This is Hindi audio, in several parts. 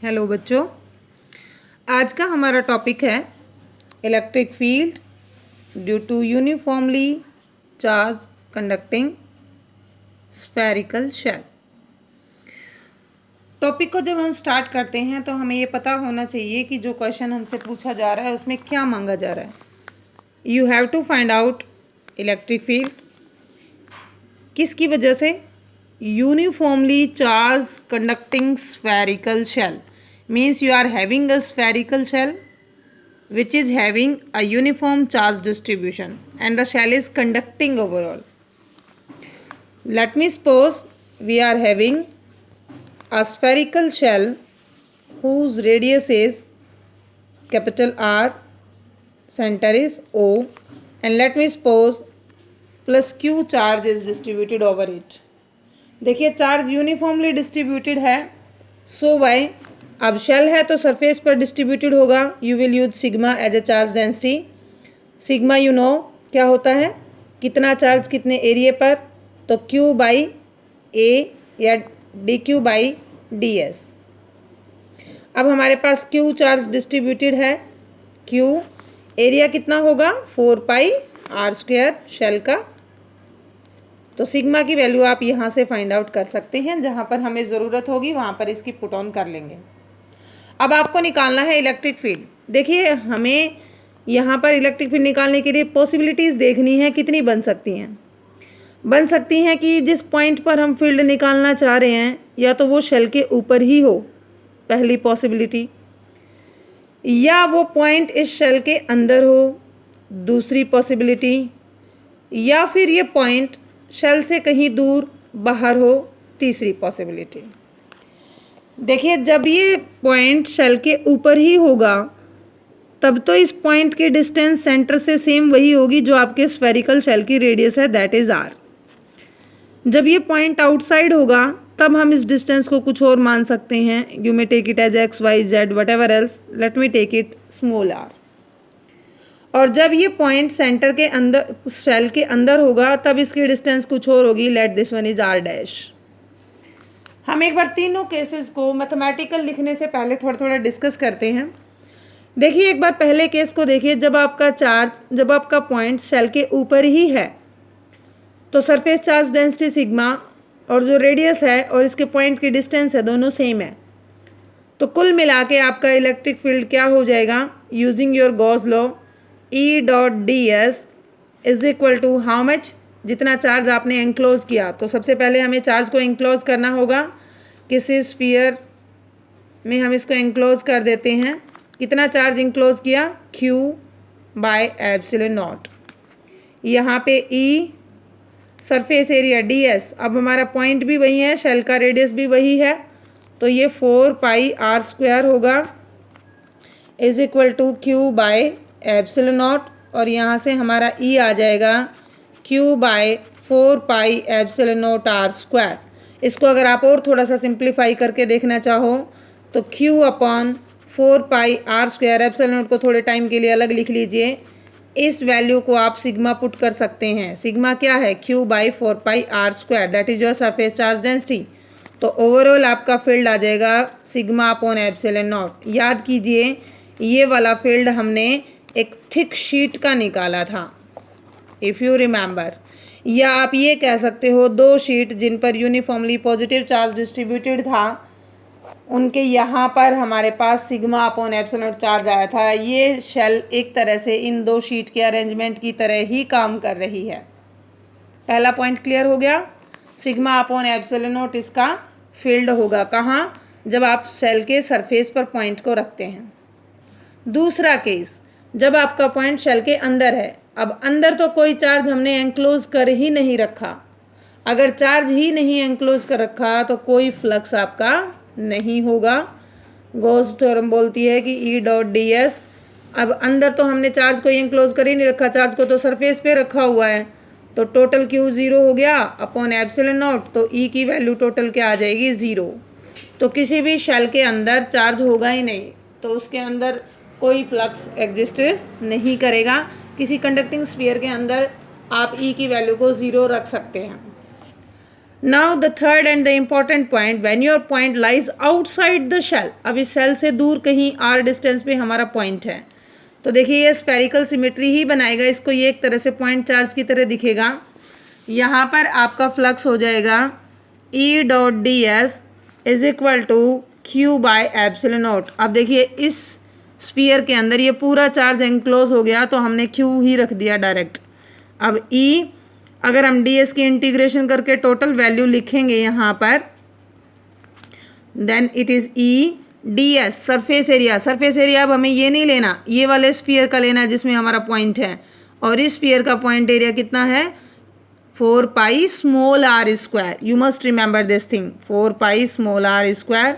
हेलो बच्चों, आज का हमारा टॉपिक है electric field due to uniformly charge conducting spherical shell. Topic को जब हम स्टार्ट करते हैं तो हमें ये पता होना चाहिए कि जो क्वेश्चन हमसे पूछा जा रहा है उसमें क्या मांगा जा रहा है। You have to find out electric field किसकी वजह से, uniformly charge conducting spherical shell means you are having a spherical shell which is having a uniform charge distribution and the shell is conducting overall. Let me suppose we are having a spherical shell whose radius is capital R, center is O, and let me suppose plus Q charge is distributed over it. देखिए चार्ज यूनिफॉर्मली डिस्ट्रीब्यूटेड है, सो वाई अब शेल है तो सरफेस पर डिस्ट्रीब्यूटेड होगा। You will use sigma as a charge density. Sigma you know क्या होता है, कितना चार्ज कितने एरिया पर, तो क्यू बाई ए या D Q by D S. अब हमारे पास क्यू चार्ज डिस्ट्रीब्यूटेड है, क्यू एरिया कितना होगा 4 पाई आर स्क्वायर शेल का। तो सिग्मा की वैल्यू आप यहाँ से फाइंड आउट कर सकते हैं, जहाँ पर हमें ज़रूरत होगी वहाँ पर इसकी पुट ऑन कर लेंगे। अब आपको निकालना है इलेक्ट्रिक फील्ड। देखिए हमें यहाँ पर इलेक्ट्रिक फील्ड निकालने के लिए पॉसिबिलिटीज़ देखनी है, कितनी बन सकती हैं। बन सकती हैं कि जिस पॉइंट पर हम फील्ड निकालना चाह रहे हैं या तो वो शेल के ऊपर ही हो, पहली पॉसिबिलिटी, या वो पॉइंट इस शेल के अंदर हो, दूसरी पॉसिबिलिटी, या फिर ये पॉइंट शेल से कहीं दूर बाहर हो, तीसरी पॉसिबिलिटी। देखिए जब ये पॉइंट शेल के ऊपर ही होगा तब तो इस पॉइंट की डिस्टेंस सेंटर से सेम वही होगी जो आपके स्फेरिकल शेल की रेडियस है, दैट इज़ आर। जब ये पॉइंट आउटसाइड होगा तब हम इस डिस्टेंस को कुछ और मान सकते हैं। You may take it as X Y Z whatever else, let me take it small R. और जब ये पॉइंट सेंटर के अंदर शेल के अंदर होगा तब इसकी डिस्टेंस कुछ और होगी, let this one is R dash. हम एक बार तीनों केसेस को मैथमेटिकल लिखने से पहले थोड़ा थोड़ा डिस्कस करते हैं। देखिए एक बार पहले केस को देखिए, जब आपका पॉइंट शेल के ऊपर ही है तो सरफेस चार्ज डेंसिटी सिग्मा और जो रेडियस है और इसके पॉइंट की डिस्टेंस है दोनों सेम है। तो कुल मिला के आपका इलेक्ट्रिक फील्ड क्या हो जाएगा, using your Gauss law, E dot D S is equal to how much, जितना चार्ज आपने एंक्लोज किया। तो सबसे पहले हमें चार्ज को एंक्लोज करना होगा, किसी स्फीयर में हम इसको एंक्लोज कर देते हैं। कितना चार्ज एंक्लोज किया, Q बाय एप्सिलॉन नॉट। यहाँ पे E सरफेस एरिया DS, अब हमारा पॉइंट भी वही है, शेल का रेडियस भी वही है, तो ये 4 पाई आर स्क्वायर होगा is equal to Q by epsilon naught, और यहाँ से हमारा E आ जाएगा Q by 4 pi epsilon naught R square. इसको अगर आप और थोड़ा सा सिंप्लीफाई करके देखना चाहो तो Q upon 4 pi R square, epsilon naught को थोड़े टाइम के लिए अलग लिख लीजिए। इस वैल्यू को आप सिग्मा पुट कर सकते हैं। सिग्मा क्या है, Q by 4 pi R square, that is your surface charge density. तो ओवरऑल आपका फील्ड आ जाएगा सिग्मा अपॉन एप्सिलॉन नॉट। याद कीजिए ये वाला फील्ड हमने एक थिक शीट का निकाला था, इफ़ यू रिमेंबर, या आप ये कह सकते हो दो शीट जिन पर यूनिफॉर्मली पॉजिटिव चार्ज डिस्ट्रीब्यूटेड था, उनके यहाँ पर हमारे पास sigma upon epsilon naught charge आया था। ये शेल एक तरह से इन दो शीट के अरेंजमेंट की तरह ही काम कर रही है। पहला पॉइंट क्लियर हो गया, सिग्मा अपॉन एप्सिलॉन नॉट इसका फील्ड होगा कहाँ, जब आप शेल के सरफेस पर पॉइंट को रखते हैं। दूसरा केस, जब आपका पॉइंट शेल के अंदर है। अब अंदर तो कोई चार्ज हमने एंक्लोज कर ही नहीं रखा। अगर चार्ज ही नहीं एंक्लोज कर रखा तो कोई फ्लक्स आपका नहीं होगा। गॉस थ्योरम बोलती है कि ई डॉट डी एस, अब अंदर तो हमने चार्ज को एंक्लोज कर ही नहीं रखा, चार्ज को तो सरफेस पे रखा हुआ है, तो टोटल Q 0 हो गया अपॉन एप्सिलॉन नॉट, तो E की वैल्यू टोटल क्या आ जाएगी 0। तो किसी भी शेल के अंदर चार्ज होगा ही नहीं, तो उसके अंदर कोई फ्लक्स एग्जिस्ट नहीं करेगा। किसी कंडक्टिंग स्फीयर के अंदर आप E की वैल्यू को 0 रख सकते हैं। Now the third and the important point, when your point lies outside the shell. अब इस सेल से दूर कहीं r डिस्टेंस पे हमारा पॉइंट है, तो देखिए ये स्फेरिकल सिमेट्री ही बनाएगा इसको, ये एक तरह से पॉइंट चार्ज की तरह दिखेगा। यहाँ पर आपका फ्लक्स हो जाएगा E dot D S is equal to Q by epsilon naught. अब देखिए इस स्फीयर के अंदर ये पूरा चार्ज एनक्लोज हो गया, तो हमने क्यू ही रख दिया डायरेक्ट। अब E अगर हम डी एस की इंटीग्रेशन करके टोटल वैल्यू लिखेंगे यहाँ पर, then it is E D S surface area. Surface area अब हमें ये नहीं लेना, ये वाले स्फीयर का लेना है जिसमें हमारा पॉइंट है, और इस स्फीयर का पॉइंट एरिया कितना है 4 pi small R square. You must remember this thing, 4 pi small R square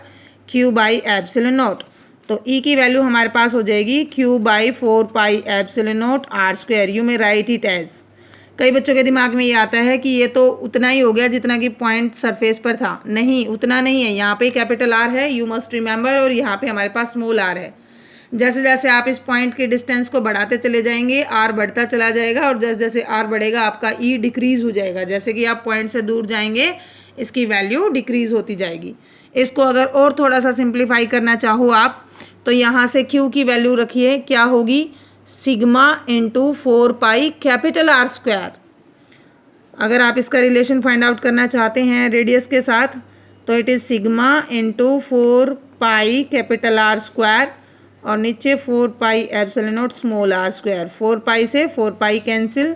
Q by epsilon naught. तो ई की वैल्यू हमारे पास हो जाएगी Q by 4 pi epsilon naught R square. You may write it as. कई बच्चों के दिमाग में ये आता है कि ये तो उतना ही हो गया जितना कि पॉइंट सरफेस पर था। नहीं, उतना नहीं है, यहाँ पे कैपिटल आर है, यू मस्ट रिमेंबर, और यहाँ पे हमारे पास स्मॉल आर है। जैसे जैसे आप इस पॉइंट के डिस्टेंस को बढ़ाते चले जाएंगे आर बढ़ता चला जाएगा, और जैसे जैसे आर बढ़ेगा आपका ई डिक्रीज हो जाएगा। जैसे कि आप पॉइंट से दूर जाएंगे इसकी वैल्यू डिक्रीज होती जाएगी। इसको अगर और थोड़ा सा सिंप्लीफाई करना चाहो आप, तो यहाँ से क्यू की वैल्यू रखिए, क्या होगी sigma into 4 pi capital R square. अगर आप इसका रिलेशन फाइंड आउट करना चाहते हैं रेडियस के साथ, तो it is sigma into 4 pi capital R square, और नीचे 4 pi epsilon naught small R square. 4 pi से 4 पाई कैंसिल,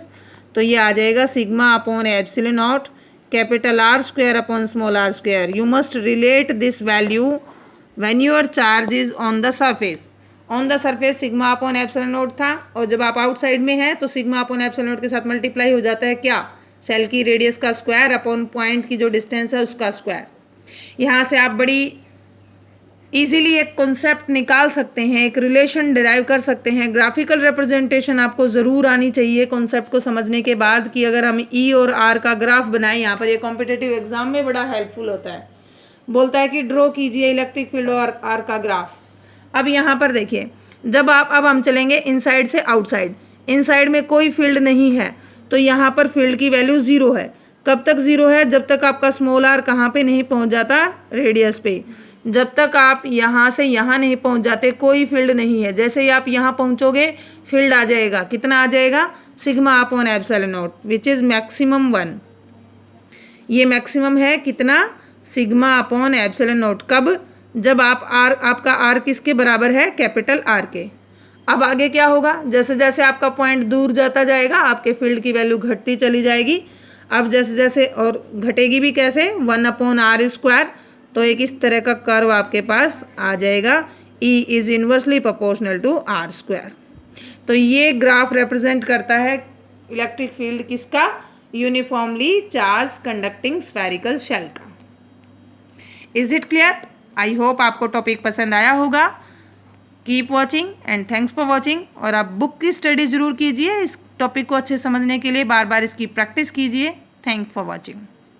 तो ये आ जाएगा sigma upon epsilon naught capital R square upon small R square. You must relate this value when your charge is on the surface. On the surface sigma upon epsilon naught था, और जब आप आउटसाइड में हैं तो सिग्मा अपॉन एप्सिलॉन नॉट के साथ मल्टीप्लाई हो जाता है क्या, सेल की रेडियस का स्क्वायर अपॉन पॉइंट की जो डिस्टेंस है उसका स्क्वायर। यहाँ से आप बड़ी इजीली एक कॉन्सेप्ट निकाल सकते हैं, एक रिलेशन डिराइव कर सकते हैं। ग्राफिकल रिप्रेजेंटेशन आपको ज़रूर आनी चाहिए कॉन्सेप्ट को समझने के बाद, कि अगर हम ई और आर का ग्राफ बनाएं, यहाँ पर ये कॉम्पिटिटिव एग्जाम में बड़ा हेल्पफुल होता है। बोलता है कि ड्रॉ कीजिए इलेक्ट्रिक फील्ड और आर का ग्राफ। अब यहाँ पर देखिए, जब आप अब हम चलेंगे इनसाइड से आउटसाइड। इनसाइड में कोई फील्ड नहीं है, तो यहाँ पर फील्ड की वैल्यू 0 है। कब तक 0 है, जब तक आपका स्मॉल आर कहाँ पे नहीं पहुँच जाता, रेडियस पे। जब तक आप यहाँ से यहाँ नहीं पहुँच जाते कोई फील्ड नहीं है। जैसे ही आप यहाँ पहुँचोगे फील्ड आ जाएगा, कितना आ जाएगा sigma upon epsilon not which is maximum 1। ये मैक्सिमम है कितना, सिग्मा अपॉन एप्सिलॉन नॉट। कब, जब आप आर, आपका आर किसके बराबर है, कैपिटल आर के। अब आगे क्या होगा, जैसे जैसे आपका पॉइंट दूर जाता जाएगा आपके फील्ड की वैल्यू घटती चली जाएगी। अब जैसे जैसे, और घटेगी भी कैसे, 1 अपॉन आर स्क्वायर। तो एक इस तरह का कर्व आपके पास आ जाएगा, E is inversely proportional to R square. तो ये ग्राफ रिप्रेजेंट करता है इलेक्ट्रिक फील्ड किसका, uniformly charge conducting spherical shell का। Is it clear? I hope आपको टॉपिक पसंद आया होगा। Keep watching and thanks for watching. और आप बुक की स्टडी ज़रूर कीजिए, इस टॉपिक को अच्छे समझने के लिए बार बार इसकी प्रैक्टिस कीजिए। Thanks for watching.